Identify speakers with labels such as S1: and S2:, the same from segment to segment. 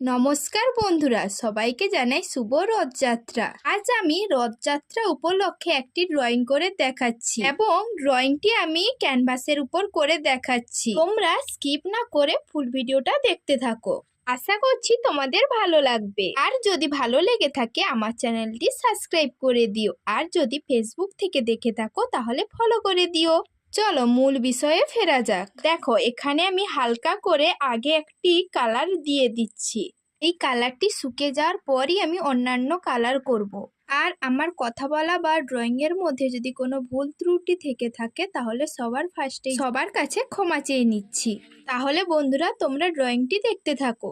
S1: নমস্কার বন্ধুরা, সবাইকে জানাই শুভ রথযাত্রা। আজ আমি রথযাত্রা উপলক্ষে একটি ড্রয়িং করে দেখাচ্ছি এবং ড্রয়িংটি আমি ক্যানভাসের উপর করে দেখাচ্ছি। তোমরা স্কিপ না করে ফুল ভিডিওটা দেখতে থাকো। আশা করছি তোমাদের ভালো লাগবে। আর যদি ভালো লেগে থাকে আমার চ্যানেলটি সাবস্ক্রাইব করে দিও। আর যদি ফেসবুক থেকে দেখে থাকো তাহলে ফলো করে দিও। চলো মূল বিষয়ে ফেরা যাক। দেখো, এখানে আমি হালকা করে আগে একটি কালার দিয়ে দিচ্ছি। এই কালারটি শুকে যাওয়ার পরই আমি অন্যান্য কালার করব। আর আমার কথা বলা বা ড্রয়িং এর মধ্যে যদি কোনো ভুল ত্রুটি থেকে থাকে তাহলে সবার কাছে ক্ষমা চেয়ে নিচ্ছি। তাহলে বন্ধুরা, তোমরা ড্রয়িংটি দেখতে থাকো।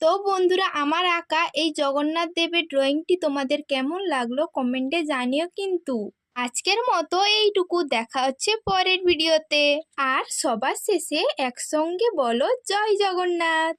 S1: তো বন্ধুরা, আমার আঁকা এই জগন্নাথ দেবের ড্রয়িংটি তোমাদের কেমন লাগলো কমেন্টে জানিও কিন্তু। আজকের মতো এইটুকু, দেখা হচ্ছে পরের ভিডিওতে। আর সবার শেষে একসঙ্গে বলো জয় জগন্নাথ।